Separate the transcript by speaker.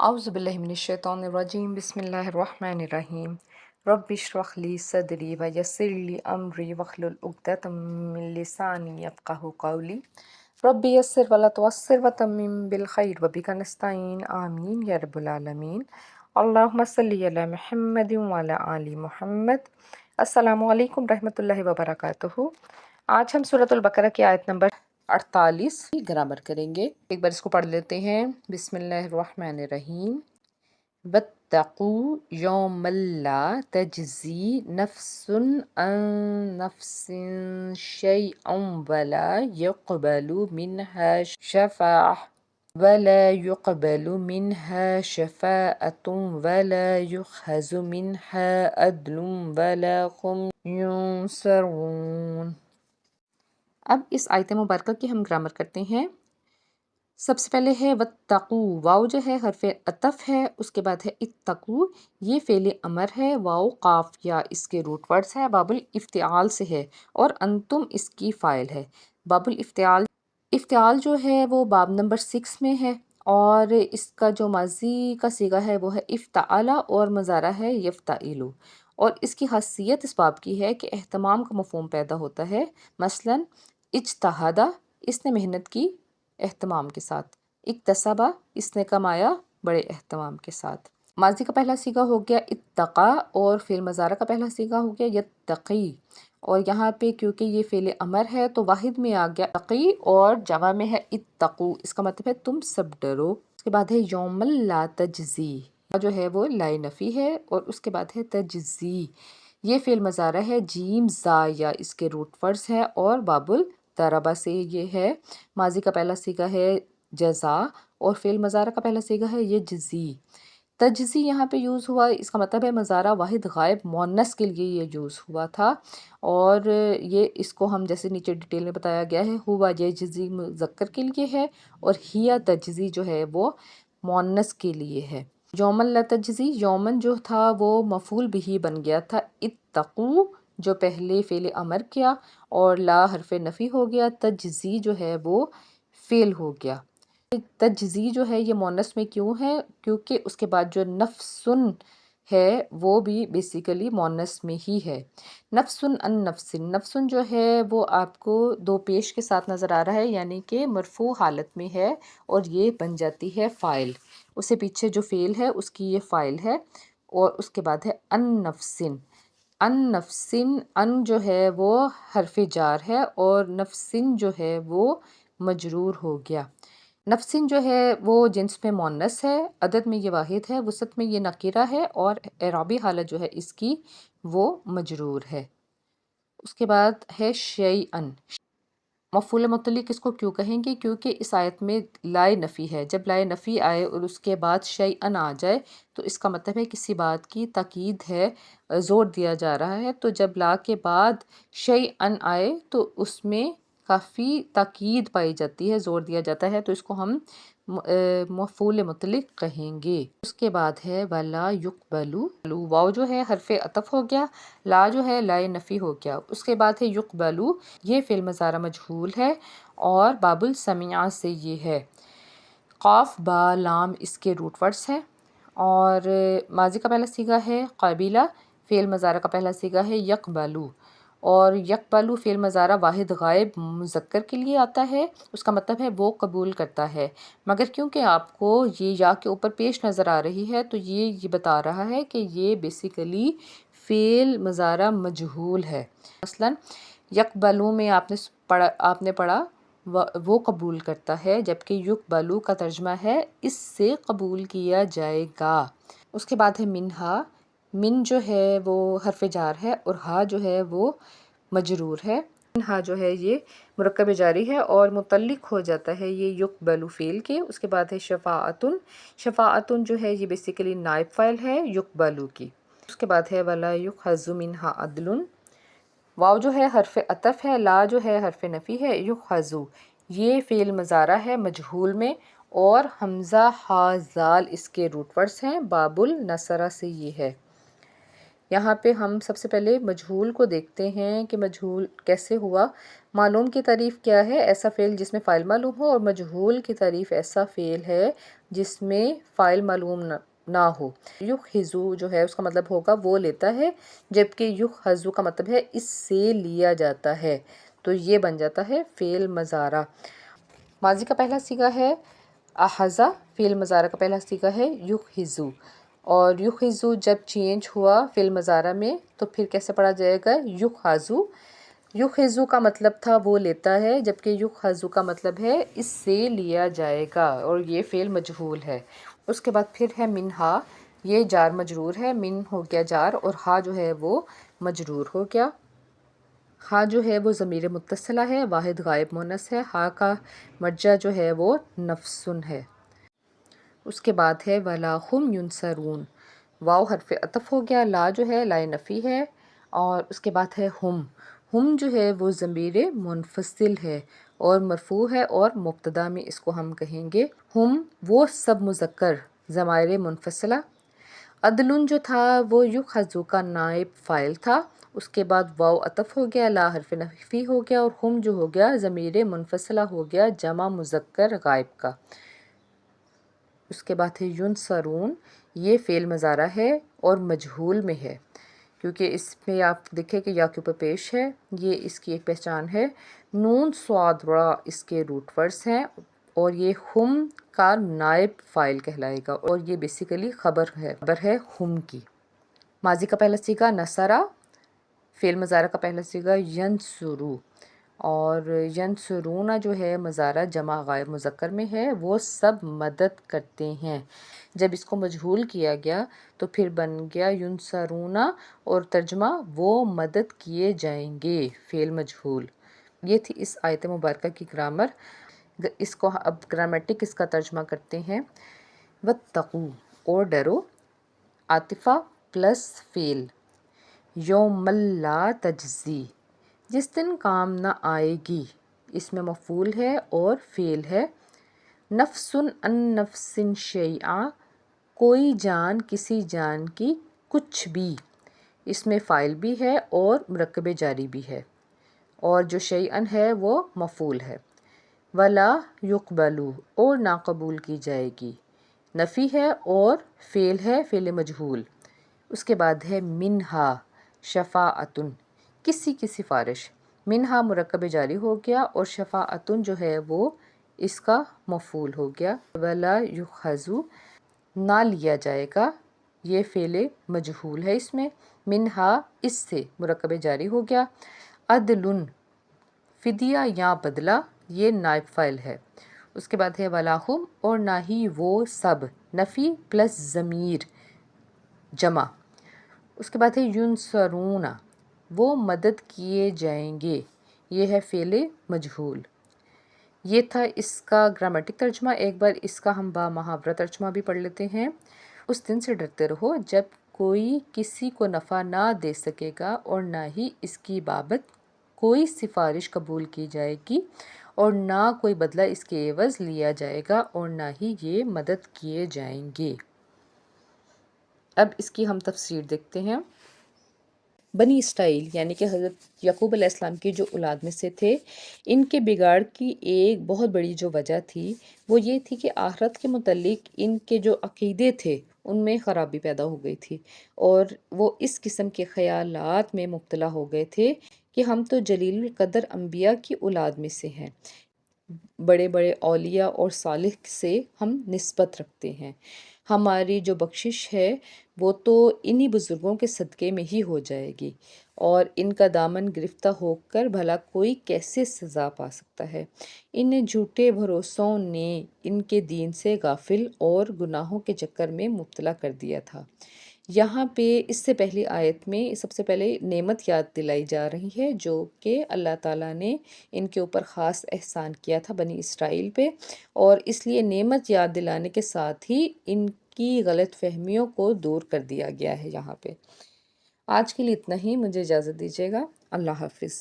Speaker 1: اعوذ باللہ من الشیطان الرجیم بسم اللہ الرحمن الرحیم رب اشرح لی صدری ویسر لی امری واحلل عقدۃ من لسانی یفقہوا قولی رب یسر ولا تعسر وتمم بالخیر وبک نستعین آمین یا رب العالمین اللہم صلی علی محمد وعلی آل محمد۔ السلام علیکم رحمۃ اللہ وبرکاتہ۔ آج ہم سورۃ البقرہ کی آیت نمبر 48 کی گرامر کریں گے۔ ایک بار اس کو پڑھ لیتے ہیں۔ بسم اللہ الرحمن الرحیم۔ واتقوا یوما لا تجزی نفس عن نفس شیئا ولا يقبل منها ولا يؤخذ منها عدل ولا هم ينصرون۔ اب اس آیت مبارکہ کی ہم گرامر کرتے ہیں۔ سب سے پہلے ہے واتقو، واو جو ہے حرف عطف ہے، اس کے بعد ہے اتقو، یہ فعل امر ہے، واو قاف یا اس کے روٹ ورڈز ہے، باب الافتعال سے ہے، اور انتم اس کی فاعل ہے۔ باب الافتعال، افتعال جو ہے وہ باب نمبر 6 میں ہے، اور اس کا جو ماضی کا صیغہ ہے وہ ہے افتعال اور مضارع ہے یفتعل، اور اس کی خاصیت اس باب کی ہے کہ اہتمام کا مفہوم پیدا ہوتا ہے۔ مثلاً اجتہادہ، اس نے محنت کی اہتمام کے ساتھ، اکتسبہ، اس نے کمایا بڑے اہتمام کے ساتھ۔ ماضی کا پہلا صیغہ ہو گیا اتقا، اور فعل مضارع کا پہلا صیغہ ہو گیا یتقی، اور یہاں پہ کیونکہ یہ فعل امر ہے تو واحد میں آ گیا تقی، اور جمع میں ہے اتقو، اس کا مطلب ہے تم سب ڈرو۔ اس کے بعد ہے یوم لا تجزی، جو ہے وہ لائے نفی ہے، اور اس کے بعد ہے تجزی، یہ فعل مضارع ہے، جیم زا یا اس کے روٹ ورڈز ہے، اور باب الضربہ سے یہ ہے۔ ماضی کا پہلا صیغہ ہے جزا، اور فعل مضارع کا پہلا صیغہ ہے یجزی۔ تجزی یہاں پہ یوز ہوا، اس کا مطلب ہے مضارع واحد غائب مؤنث کے لیے یہ یوز ہوا تھا، اور یہ اس کو ہم جیسے نیچے ڈیٹیل میں بتایا گیا ہے، ہوا یجزی مذکر کے لیے ہے، اور ہیا تجزی جو ہے وہ مؤنث کے لیے ہے۔ یومن لا تجزی، یومن جو تھا وہ مفعول بھی بن گیا تھا، اتقو جو پہلے فعل امر کیا، اور لا حرف نفی ہو گیا، تجزی جو ہے وہ فعل ہو گیا۔ تجزی جو ہے یہ مؤنث میں کیوں ہے؟ کیونکہ اس کے بعد جو نفسن ہے وہ بھی بیسیکلی مؤنث میں ہی ہے۔ نفسن ان نفسن، نفسن جو ہے وہ آپ کو دو پیش کے ساتھ نظر آ رہا ہے، یعنی کہ مرفوع حالت میں ہے، اور یہ بن جاتی ہے فاعل، اسے پیچھے جو فعل ہے اس کی یہ فاعل ہے، اور اس کے بعد ہے ان نفسن، ان نفسن، ان جو ہے وہ حرف جار ہے، اور نفسن جو ہے وہ مجرور ہو گیا۔ نفسن جو ہے وہ جنس میں مؤنث ہے، عدد میں یہ واحد ہے، وسعت میں یہ نکرہ ہے، اور اعرابی حالت جو ہے اس کی وہ مجرور ہے۔ اس کے بعد ہے شیئن، مفعول مطلق اس کو کیوں کہیں گے؟ کیونکہ اس آیت میں لائے نفی ہے، جب لائے نفی آئے اور اس کے بعد شیئن آ جائے تو اس کا مطلب ہے کسی بات کی تاکید ہے، زور دیا جا رہا ہے، تو جب لا کے بعد شیئن آئے تو اس میں کافی تاکید پائی جاتی ہے، زور دیا جاتا ہے، تو اس کو ہم مفعول مطلق کہیں گے۔ اس کے بعد ہے وَلَا يُقْبَلُ، واو جو ہے حرف عطف ہو گیا، لا جو ہے لائے نفی ہو گیا، اس کے بعد ہے يُقْبَلُ، یہ فعل مضارع مجہول ہے، اور باب السمیع سے یہ ہے۔ قاف با لام اس کے روٹ ورڈز ہیں، اور ماضی کا پہلا صیغہ ہے قابلہ، فعل مضارع کا پہلا صیغہ ہے یقبلو، اور یقبلو فعل مضارع واحد غائب مذکر کے لیے آتا ہے، اس کا مطلب ہے وہ قبول کرتا ہے، مگر کیونکہ آپ کو یہ یا کے اوپر پیش نظر آ رہی ہے تو یہ بتا رہا ہے کہ یہ بیسیکلی فعل مضارع مجہول ہے۔ مثلا یقبلو میں آپ نے پڑھا وہ قبول کرتا ہے، جبکہ یقبلو کا ترجمہ ہے اس سے قبول کیا جائے گا۔ اس کے بعد ہے منہا، من جو ہے وہ حرف جار ہے، اور ہا جو ہے وہ مجرور ہے۔ منہا جو ہے یہ مرکب جاری ہے اور متعلق ہو جاتا ہے یہ یقبلو فعل کے۔ اس کے بعد ہے شفاعتن، شفاعتن جو ہے یہ بیسیکلی نائب فاعل ہے یقبلو کی۔ اس کے بعد ہے ولا یؤخذ منہا عدل، واو جو ہے حرف عطف ہے، لا جو ہے حرف نفی ہے، یؤخذ یہ فعل مضارع ہے مجہول میں، اور حمزہ ہا زال اس کے روٹ ورڈز ہیں، باب النصرہ سے یہ ہے، یہاں پہ ہم سب سے پہلے مجہول کو دیکھتے ہیں کہ مجہول کیسے ہوا۔ معلوم کی تعریف کیا ہے؟ ایسا فعل جس میں فاعل معلوم ہو، اور مجہول کی تعریف ایسا فعل ہے جس میں فاعل معلوم نہ ہو۔ یخذو جو ہے اس کا مطلب ہوگا وہ لیتا ہے، جبکہ یخذو کا مطلب ہے اس سے لیا جاتا ہے، تو یہ بن جاتا ہے فعل مضارع۔ ماضی کا پہلا صیغہ ہے اخذا، فعل مضارع کا پہلا صیغہ ہے یخذو، اور یخذو جب چینج ہوا فعل مضارع میں تو پھر کیسے پڑھا جائے گا؟ یخذو۔ یخذو کا مطلب تھا وہ لیتا ہے، جبکہ یخذو کا مطلب ہے اس سے لیا جائے گا، اور یہ فعل مجہول ہے۔ اس کے بعد پھر ہے منہا، یہ جار مجرور ہے، من ہو گیا جار اور ہا جو ہے وہ مجرور ہو گیا۔ ہا جو ہے وہ ضمیر متصلہ ہے، واحد غائب مونث ہے، ہا کا مرجع جو ہے وہ نفسن ہے۔ اس کے بعد ہے وَلَا هُمْ يُنصَرُونَ، واو حرف عطف ہو گیا، لا جو ہے لا نفی ہے، اور اس کے بعد ہے ہم جو ہے وہ ضمیر منفصل ہے اور مرفوع ہے، اور مبتدا میں اس کو ہم کہیں گے ہم، وہ سب مذکر ضمائر منفصلہ۔ عدل جو تھا وہ یخذو کا نائب فاعل تھا، اس کے بعد واو عطف ہو گیا، لا حرف نفی ہو گیا، اور ہم جو ہو گیا ضمیر منفصلہ ہو گیا جمع مذکر غائب کا۔ اس کے بعد ہے ینصرون، یہ فعل مضارع ہے اور مجہول میں ہے، کیونکہ اس میں آپ دیکھیں کہ یا کے اوپر پیش ہے، یہ اس کی ایک پہچان ہے۔ نون صاد را اس کے روٹ ورڈز ہیں، اور یہ ہم کا نائب فاعل کہلائے گا، اور یہ بیسیکلی خبر ہے ہم کی۔ ماضی کا پہلا صیغہ نصرہ، فعل مضارع کا پہلا صیغہ ینصرو، اور ینصرون جو ہے مضارع جمع غائب مذکر میں ہے، وہ سب مدد کرتے ہیں۔ جب اس کو مجہول کیا گیا تو پھر بن گیا ینصرون، اور ترجمہ وہ مدد کیے جائیں گے، فعل مجہول۔ یہ تھی اس آیت مبارکہ کی گرامر۔ اس کو اب گرامیٹک اس کا ترجمہ کرتے ہیں۔ واتقوا، اور ڈرو، عاطفہ پلس فعل، یوم لا تجزی، جس دن کام نہ آئے گی، اس میں مفعول ہے اور فعل ہے۔ نفس عن نفس شیئا، کوئی جان کسی جان کی کچھ بھی، اس میں فاعل بھی ہے اور مرکب جاری بھی ہے، اور جو شیئن ہے وہ مفعول ہے۔ ولا یقبلو، اور نہ قبول کی جائے گی، نفی ہے اور فعل ہے، فعل مجہول۔ اس کے بعد ہے منہا شفاعتن، کسی کی سفارش، منہا مرکب جاری ہو گیا، اور شفاعتن جو ہے وہ اس کا مفعول ہو گیا۔ ولا یؤخذ، نہ لیا جائے گا، یہ فعل مجہول ہے، اس میں منہا اس سے مرکب جاری ہو گیا۔ عدل، فدیہ یا بدلہ، یہ نائب فاعل ہے۔ اس کے بعد ہے ولا ہم، اور نہ ہی وہ سب، نفی پلس ضمیر جمع۔ اس کے بعد ہے ینصرون، وہ مدد کیے جائیں گے، یہ ہے فعل مجہول۔ یہ تھا اس کا گرامیٹک ترجمہ۔ ایک بار اس کا ہم با محاورہ ترجمہ بھی پڑھ لیتے ہیں۔ اس دن سے ڈرتے رہو جب کوئی کسی کو نفع نہ دے سکے گا، اور نہ ہی اس کی بابت کوئی سفارش قبول کی جائے گی، اور نہ کوئی بدلہ اس کے عوض لیا جائے گا، اور نہ ہی یہ مدد کیے جائیں گے۔ اب اس کی ہم تفسیر دیکھتے ہیں۔ بنی اسرائیل یعنی کہ حضرت یعقوب علیہ السلام کی جو اولاد میں سے تھے، ان کے بگاڑ کی ایک بہت بڑی جو وجہ تھی وہ یہ تھی کہ آخرت کے متعلق ان کے جو عقیدے تھے ان میں خرابی پیدا ہو گئی تھی، اور وہ اس قسم کے خیالات میں مبتلا ہو گئے تھے کہ ہم تو جلیل القدر انبیاء کی اولاد میں سے ہیں، بڑے بڑے اولیاء اور صالح سے ہم نسبت رکھتے ہیں، ہماری جو بخشش ہے وہ تو انہی بزرگوں کے صدقے میں ہی ہو جائے گی، اور ان کا دامن گرفتہ ہو کر بھلا کوئی کیسے سزا پا سکتا ہے۔ ان جھوٹے بھروسوں نے ان کے دین سے غافل اور گناہوں کے چکر میں مبتلا کر دیا تھا۔ یہاں پہ اس سے پہلی آیت میں سب سے پہلے نعمت یاد دلائی جا رہی ہے جو کہ اللہ تعالیٰ نے ان کے اوپر خاص احسان کیا تھا بنی اسرائیل پہ، اور اس لیے نعمت یاد دلانے کے ساتھ ہی ان کی غلط فہمیوں کو دور کر دیا گیا ہے یہاں پہ۔ آج کے لیے اتنا ہی، مجھے اجازت دیجیے گا، اللہ حافظ۔